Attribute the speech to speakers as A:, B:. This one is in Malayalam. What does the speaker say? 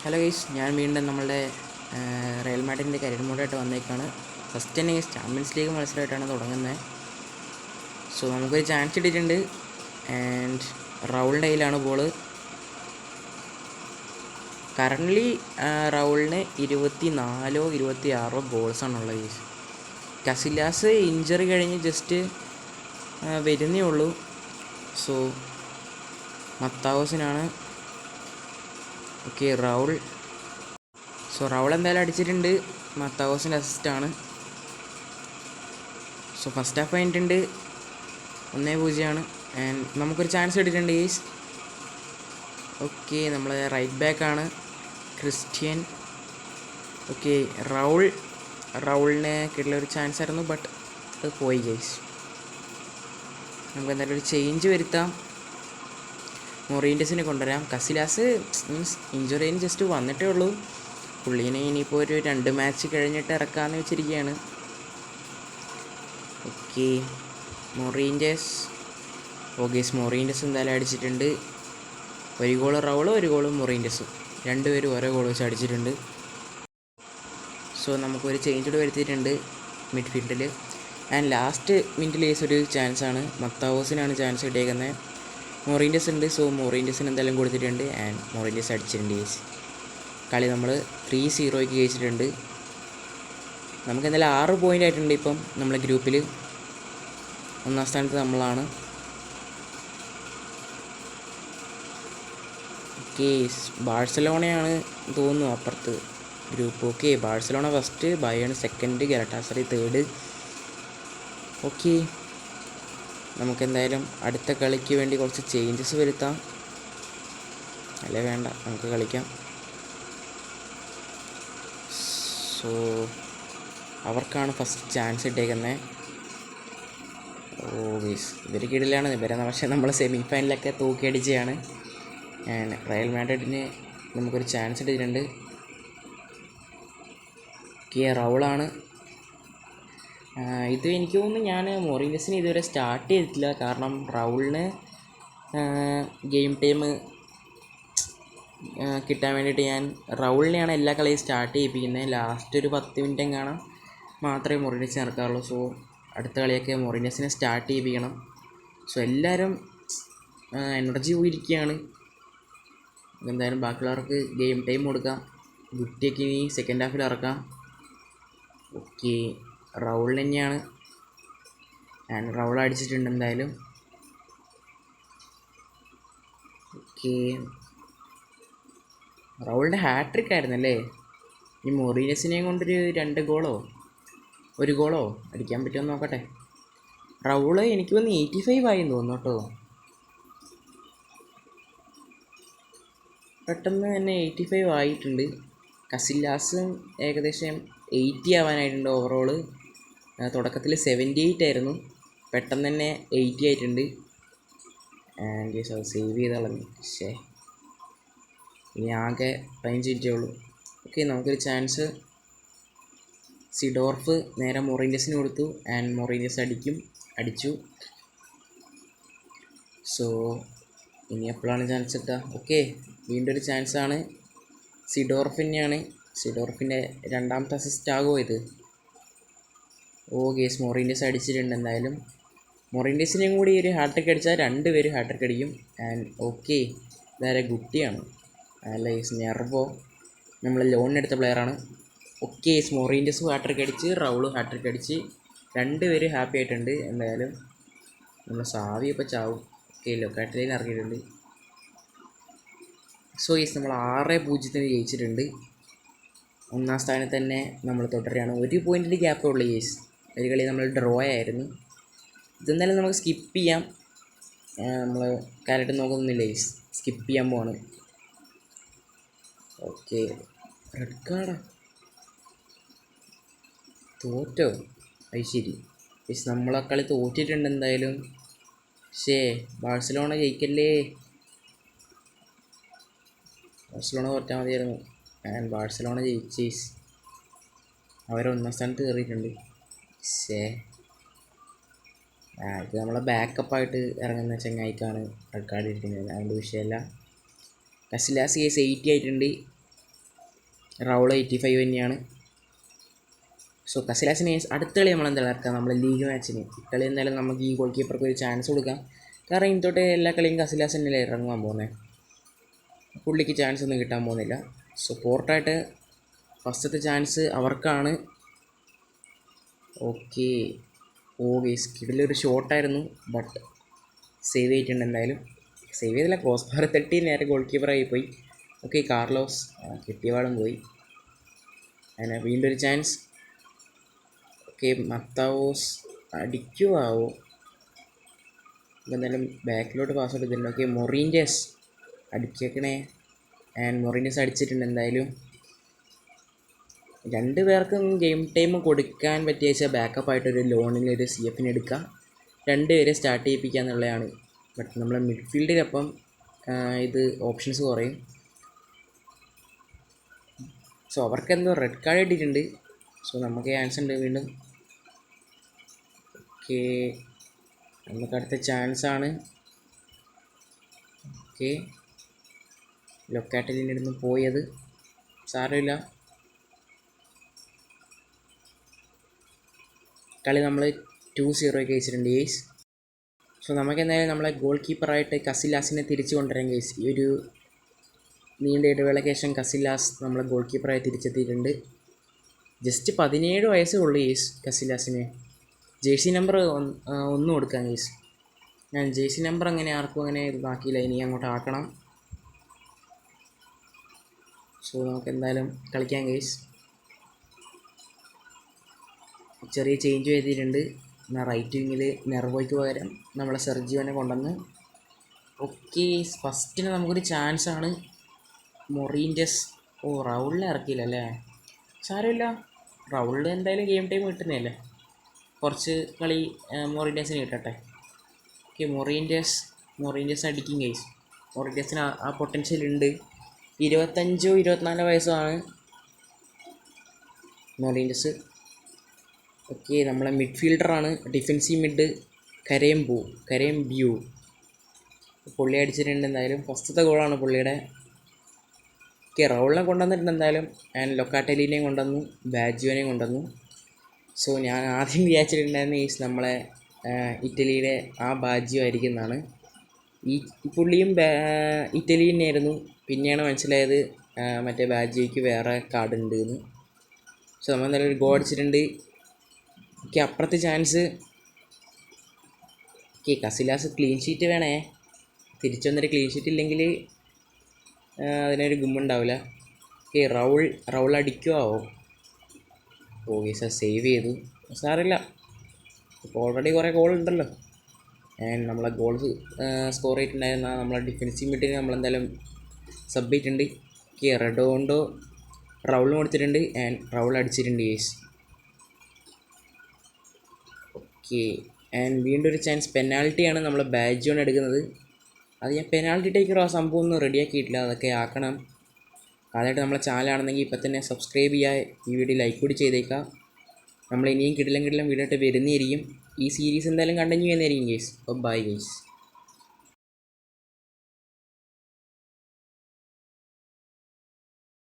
A: ഹലോ ഗൈസ്, ഞാൻ വീണ്ടും നമ്മളുടെ റയൽ മാഡ്രിഡിൻ്റെ കരിയർ മോഡായിട്ട് വന്നേക്കാണ്. ഫസ്റ്റ് തന്നെ ചാമ്പ്യൻസ് ലീഗ് മത്സരമായിട്ടാണ് തുടങ്ങുന്നത്. സോ നമുക്കൊരു ചാൻസ് ഇട്ടിട്ടുണ്ട്. ആൻഡ് റൗളിൻ്റെ കയ്യിലാണ് ബോള്. കറൻ്റ്ലി റൗളിന് 24 26 ഗോൾസാണുള്ളത് ഗൈസ്. കസിലാസ് ഇഞ്ചറി കഴിഞ്ഞ് ജസ്റ്റ് വരുന്നേ ഉള്ളൂ. സോ മത്താവോസിനാണ്. ഓക്കെ, റൗൾ എന്തായാലും അടിച്ചിട്ടുണ്ട്. മത്താവോസിൻ്റെ അസിസ്റ്റാണ്. സോ ഫസ്റ്റ് ഹാഫ് കഴിഞ്ഞിട്ടുണ്ട്, 1-0. ആൻഡ് നമുക്കൊരു ചാൻസ് കിട്ടിയിട്ടുണ്ട് ഗൈസ്. ഓക്കെ, നമ്മൾ റൈറ്റ് ബാക്കാണ് ക്രിസ്ത്യൻ. ഓക്കെ, റൗളിന് കിട്ടിയൊരു ചാൻസ് ആയിരുന്നു, ബട്ട് അത് പോയി ഗൈസ്. നമുക്ക് എന്തായാലും ഒരു ചേഞ്ച് വരുത്താം. മൊറീൻഡസിനെ കൊണ്ടുവരാം. കസിലാസ് മീൻസ് ഇഞ്ചുറിന് ജസ്റ്റ് വന്നിട്ടേ ഉള്ളൂ. പുള്ളീനെ ഇനിയിപ്പോൾ ഒരു 2 മാച്ച് കഴിഞ്ഞിട്ട് ഇറക്കാമെന്ന് വെച്ചിരിക്കുകയാണ്. ഓക്കെ, മൊറീൻഡസ് എന്തായാലും അടിച്ചിട്ടുണ്ട്. 1 ഗോള് റൗളും 1 ഗോളും മൊറീൻഡസും, രണ്ടുപേരും ഓരോ ഗോൾ വെച്ച് അടിച്ചിട്ടുണ്ട്. സോ നമുക്കൊരു ചേഞ്ച് കൂടെ വരുത്തിയിട്ടുണ്ട് മിഡ്ഫീൽഡിൽ. ആൻഡ് ലാസ്റ്റ് മിനിറ്റിൽ ഒരു ചാൻസാണ്, മത്താവോസിനാണ് ചാൻസ് കിട്ടിയേക്കുന്നത്. മൊറീൻഡസ് ഉണ്ട്. സോ മൊറീൻഡസിന് എന്തായാലും കൊടുത്തിട്ടുണ്ട്. ആൻഡ് മൊറീൻഡസ് അടിച്ചിട്ടുണ്ട് ഗൈസ്. കളി നമ്മൾ 3-0 ജയിച്ചിട്ടുണ്ട്. നമുക്ക് എന്തായാലും 6 പോയിൻ്റ് ആയിട്ടുണ്ട്. ഇപ്പം നമ്മളെ ഗ്രൂപ്പിൽ 1ാം സ്ഥാനത്ത് നമ്മളാണ്. ഓക്കെ, ബാഴ്സലോണയാണ് തോന്നുന്നു അപ്പുറത്ത് group. Okay, Barcelona first, Bayern second, Galatasaray third. Okay, നമുക്കെന്തായാലും അടുത്ത കളിക്ക് വേണ്ടി കുറച്ച് ചേഞ്ചസ് വരുത്താം. അല്ലേ വേണ്ട, നമുക്ക് കളിക്കാം. സോ അവർക്കാണ് ഫസ്റ്റ് ചാൻസ് ഇട്ടേക്കുന്നത്. ഗയ്സ്, ഇവർ കീഴിലാണ്. പക്ഷേ നമ്മൾ സെമി ഫൈനലൊക്കെ തൂക്കിയടിച്ചാണ്. റയൽ മാഡ്രിഡിന് നമുക്കൊരു ചാൻസ് ഇട്ടിട്ടുണ്ട്. റൗളാണ് ഇത്. എനിക്ക് തോന്നുന്നു ഞാൻ മൊറീൻഡസിന് ഇതുവരെ സ്റ്റാർട്ട് ചെയ്തിട്ടില്ല. കാരണം റൗളിന് ഗെയിം ടൈം കിട്ടാൻ വേണ്ടിയിട്ട് ഞാൻ റൗളിനെയാണ് എല്ലാ കളിയും സ്റ്റാർട്ട് ചെയ്യിപ്പിക്കുന്നത്. ലാസ്റ്റ് ഒരു 10 മിനിറ്റ് എങ്ങാനും മാത്രമേ മൊറീൻഡസിന് ഇറക്കാറുള്ളൂ. സോ അടുത്ത കളിയൊക്കെ മൊറീൻഡസിനെ സ്റ്റാർട്ട് ചെയ്യിപ്പിക്കണം. സോ എല്ലാവരും എനർജി പോയിരിക്കുകയാണ്. എന്തായാലും ബാക്കിയുള്ളവർക്ക് ഗെയിം ടൈം കൊടുക്കാം. ഗുറ്റിയൊക്കെ ഇനി സെക്കൻഡ് ഹാഫിൽ ഇറക്കാം. ഓക്കെ, റൗൾ തന്നെയാണ്. ആൻഡ് റൗൾ അടിച്ചിട്ടുണ്ട് എന്തായാലും. ഓക്കെ, റൗളിൻ്റെ ഹാട്രിക് ആയിരുന്നല്ലേ. ഈ മൊറീനസിനെയും കൊണ്ടൊരു 2 ഗോളോ 1 ഗോളോ അടിക്കാൻ പറ്റുമെന്ന് നോക്കട്ടെ. റൗള് എനിക്ക് വന്ന് 85 ആയി തോന്നുന്നു കേട്ടോ. പെട്ടെന്ന് തന്നെ 85 ആയിട്ടുണ്ട്. കസിലാസും ഏകദേശം 80 ആവാനായിട്ടുണ്ട് ഓവറോള്. തുടക്കത്തിൽ 78 ആയിരുന്നു, പെട്ടെന്ന് തന്നെ 80 ആയിട്ടുണ്ട്. ആൻഡ് അത് സേവ് ചെയ്ത് കളഞ്ഞു. ഇനി ആകെ 15 മിനിറ്റേ ഉള്ളൂ. ഓക്കെ, നമുക്കൊരു ചാൻസ്. സിഡോർഫ് നേരെ മൊറീൻഡസിന് കൊടുത്തു. ആൻഡ് മൊറീൻഡസ് അടിച്ചു. സോ ഇനി എപ്പോഴാണ് ചാൻസ് കിട്ടുക? ഓക്കെ, വീണ്ടും ഒരു ചാൻസാണ്. സിഡോർഫിനെയാണ്. സിഡോർഫിൻ്റെ 2ാമത്തെ അസിസ്റ്റ് ആകുമോ ഇത്? ഗേസ്, മൊറീൻഡസ് അടിച്ചിട്ടുണ്ട് എന്തായാലും. മൊറീൻഡസിനെയും കൂടി ഒരു ഹാട്രിക് അടിച്ചാൽ 2 പേര് ഹാട്രിക് അടിക്കും. ആൻഡ് ഓക്കെ, ഇതാരെ ഗുട്ടിയാണ്. അല്ല ഗേസ്, നെർവോ നമ്മൾ ലോണിനെടുത്ത പ്ലെയറാണ്. ഓക്കെ, മൊറീൻഡസ് ഹാട്രിക് അടിച്ച്, റൗളും ഹാട്രിക് അടിച്ച്, 2 പേര് ഹാപ്പി ആയിട്ടുണ്ട്. എന്തായാലും നമ്മൾ സാവി ഇപ്പോൾ ചാവും. ഓക്കെ, ലൊക്കാറ്റിലേക്ക് ഇറങ്ങിയിട്ടുണ്ട്. സോ ഗേസ്, നമ്മൾ 6-0 ജയിച്ചിട്ടുണ്ട്. 1ാം സ്ഥാനത്ത് തന്നെ നമ്മൾ തുടരുകയാണ്. 1 പോയിൻറ്റിൻ്റെ ഗ്യാപ്പേ ഉള്ളൂ ഗേസ്. ഒരു കളി നമ്മൾ ഡ്രോ ആയിരുന്നു. ഇതെന്തായാലും നമുക്ക് സ്കിപ്പ് ചെയ്യാം. നമ്മൾ കാര്യമായിട്ട് നോക്കുന്നില്ല ഗേസ്, സ്കിപ്പ് ചെയ്യാൻ പോവാണ്. ഓക്കെ, റെഡ് കാർഡാ, തോറ്റോ? അത് ശരി ഗേസ്, നമ്മളെ കളി തോറ്റിട്ടുണ്ട് എന്തായാലും. ബാഴ്സലോണ ജയിക്കല്ലേ. ബാഴ്സലോണ തോറ്റാൽ മതിയായിരുന്നു. ആൻഡ് ബാഴ്സലോണ ജയിച്ചേസ്, അവർ 1ാം സ്ഥാനത്ത് കയറിയിട്ടുണ്ട്. ഇത് നമ്മളെ ബാക്കപ്പായിട്ട് ഇറങ്ങുന്ന ചങ്ങായിക്കാണ് റെഡ് കാർഡ് ഇരിക്കുന്നത്. അതുകൊണ്ട് വിഷയമല്ല. കസിലാസ് കേസ് 80 ആയിട്ടുണ്ട്. റൗൾ 85 തന്നെയാണ്. സോ കസിലാസിനെ അടുത്ത കളി നമ്മൾ എന്തായാലും ഇറക്കാം, നമ്മൾ ലീഗ് മാച്ചിന്. കളി എന്തായാലും നമുക്ക് ഈ ഗോൾ കീപ്പർക്ക് ഒരു ചാൻസ് കൊടുക്കാം. കാരണം ഇന്നത്തോട്ട് എല്ലാ കളിയും കസിലാസ് തന്നെയല്ലേ ഇറങ്ങാൻ പോകുന്നത്, പുള്ളിക്ക് ചാൻസ് ഒന്നും കിട്ടാൻ പോകുന്നില്ല. സോ പോർട്ടായിട്ട് ഫസ്റ്റത്തെ ചാൻസ് അവർക്കാണ്. ഓക്കെ, ഗെയ്സ് കിടിലൊരു ഷോട്ടായിരുന്നു, ബട്ട് സേവ് ചെയ്തിട്ടുണ്ട്. എന്തായാലും സേവ് ചെയ്തില്ല, ക്രോസ് ബാർ തട്ടി നേരെ ഗോൾ കീപ്പറായി പോയി. ഓക്കെ, കാർലോസ് കിട്ടിയ പാടും പോയി. അങ്ങനെ വീണ്ടും ഒരു ചാൻസ്. ഓക്കെ, മത്താവോസ് അടിക്കുവാവോ? എന്തായാലും ബാക്കിലോട്ട് പാസ് കൊടുത്തിട്ടുണ്ട്. ഓക്കെ, മൊറീൻഡസ് അടിച്ചേക്കണേ. ആൻഡ് മൊറീൻഡസ് അടിച്ചിട്ടുണ്ട്. എന്തായാലും രണ്ട് പേർക്കും ഗെയിം ടൈം കൊടുക്കാൻ പറ്റിയ വെച്ചാൽ ബാക്കപ്പായിട്ടൊരു ലോണിൽ ഒരു CF എടുക്കുക, രണ്ടുപേരെ സ്റ്റാർട്ട് ചെയ്യിപ്പിക്കുക എന്നുള്ളതാണ്. ബട്ട് നമ്മളെ മിഡ്ഫീൽഡിലപ്പം ഇത് ഓപ്ഷൻസ് കുറയും. സോ അവർക്ക് എന്തോ റെഡ് കാർഡ് ഇട്ടിട്ടുണ്ട്. സോ നമുക്ക് ചാൻസ് ഉണ്ട് വീണ്ടും. ഓക്കെ, നമുക്ക് അടുത്ത ചാൻസാണ്. ഓക്കെ, ലൊക്കാറ്റലിൻ്റെ അടുത്ത് പോയത് സാരമില്ല. കളി നമ്മൾ 2-0 ജയിച്ചിട്ടുണ്ട് ഗെയ്സ്. സോ നമുക്ക് എന്തായാലും നമ്മളെ ഗോൾ കീപ്പറായിട്ട് കസിലാസിനെ തിരിച്ചു കൊണ്ടുവരാൻ ഗെയ്സ്. ഈ ഒരു നീണ്ട ഇടവേളയ്ക്ക് ശേഷം കസിലാസ് നമ്മളെ ഗോൾ കീപ്പറായി തിരിച്ചെത്തിയിട്ടുണ്ട്. ജസ്റ്റ് 17 വയസ്സേ ഉള്ളൂ ഗെയ്സ് കസിലാസിന്. ജേഴ്സി നമ്പർ 1 കൊടുക്കാം ഗെയ്സ്. ഞാൻ ജേഴ്സി നമ്പർ അങ്ങനെ ആർക്കും അങ്ങനെ ഇതാക്കിയില്ല, ഇനി അങ്ങോട്ട് ആക്കണം. സോ നമുക്ക് എന്തായാലും കളിക്കാം ഗെയ്സ്. ചെറിയ ചേഞ്ച് വരുത്തിയിട്ടുണ്ട്. എന്നാൽ റൈറ്റ് വിങ്ങിൽ നെർവോയ്ക്ക് പകരം നമ്മളെ സെർജിയോനെ കൊണ്ടുവന്ന്. ഓക്കെ, ഫസ്റ്റിന് നമുക്കൊരു ചാൻസാണ്. മൊറീൻഡസ് റൗളിനെ ഇറക്കിയില്ല അല്ലേ? സാരമില്ല, റൗളിൽ എന്തായാലും ഗെയിം ടൈം കിട്ടുന്നതല്ലേ, കുറച്ച് കളി മൊറീൻഡസിന് കിട്ടട്ടെ. ഓക്കെ, മൊറീൻഡസ് അടിക്കും ഗെയ്സ്. മൊറീൻഡസിന് ആ പൊട്ടൻഷ്യൽ ഉണ്ട്. 25-24 വയസ്സാണ് മൊറീൻഡസ്. ഓക്കെ, നമ്മളെ മിഡ്ഫീൽഡറാണ്, ഡിഫെൻസീവ് മിഡ് കരയം ബ്യൂ പുള്ളി അടിച്ചിട്ടുണ്ട്. എന്തായാലും ഫസ്റ്റത്തെ ഗോളാണ് പുള്ളിയുടെ. ഓക്കെ, റൗളിനെ കൊണ്ടുവന്നിട്ടുണ്ട് എന്തായാലും. ഞാൻ ലൊക്കാറ്റലീനെയും കൊണ്ടുവന്നു, ബാജിയോനെയും കൊണ്ടുവന്നു. സോ ഞാൻ ആദ്യം വിചാരിച്ചിട്ടുണ്ടായിരുന്ന നമ്മളെ ഇറ്റലിയുടെ ആ ബാജിയോ ആയിരിക്കുന്നതാണ്. ഈ പുള്ളിയും ഇറ്റലി തന്നെയായിരുന്നു. പിന്നെയാണ് മനസ്സിലായത് മറ്റേ ബാജിയോയ്ക്ക് വേറെ കാർഡ് ഉണ്ട് എന്ന്. സോ നമ്മൾ എന്തായാലും ഒരു ഗോൾ അടിച്ചിട്ടുണ്ട്. ഓക്കെ, അപ്പുറത്തെ chance. Okay, Casillas clean sheet വേണേ. തിരിച്ചു വന്നൊരു ക്ലീൻ ഷീറ്റ് ഇല്ലെങ്കിൽ അതിനൊരു ഗുമ്മുണ്ടാവില്ല. ഓക്കെ, റൗൾ അടിക്കുമോ? ഓക്കെ സാർ, സേവ് ചെയ്തു. സാറില്ല, ഇപ്പോൾ ഓൾറെഡി കുറേ ഗോൾ ഉണ്ടല്ലോ. ആൻഡ് നമ്മളെ ഗോൾ സ്കോർ ചെയ്തിട്ടുണ്ടായിരുന്ന നമ്മളെ ഡിഫൻസീവ് മിഡിന് നമ്മളെന്തായാലും സബ് ചെയ്തിട്ടുണ്ട്. ഓക്കെ, റെഡോണ്ടോ റൗളിന് കൊടുത്തിട്ടുണ്ട് ആൻഡ് റൗൾ അടിച്ചിട്ടുണ്ട് ഗെയ്സ്. ഓക്കെ, ആൻഡ് വീണ്ടും ഒരു ചാൻസ്. പെനാൽറ്റിയാണ് നമ്മൾ ബാജിയോണ് എടുക്കുന്നത്. അത് ഞാൻ പെനാൽറ്റി ടേക്കറോ ആ സംഭവം ഒന്നും റെഡിയാക്കിയിട്ടില്ല, അതൊക്കെ ആക്കണം. അതായിട്ട് നമ്മളെ ചാനലാണെന്നെങ്കിൽ ഇപ്പം തന്നെ സബ്സ്ക്രൈബ് ചെയ്യുക, ഈ വീഡിയോ ലൈക്ക് കൂടി ചെയ്തേക്കാം. നമ്മൾ ഇനിയും കിടിലം വീഡിയോ ആയിട്ട് വരുന്നതായിരിക്കും. ഈ സീരീസ് എന്തായാലും കണ്ടിന്യൂ ചെയ്യുന്നതായിരിക്കും ഗെയ്സ്. അപ്പോൾ ബൈ ഗെയ്സ്.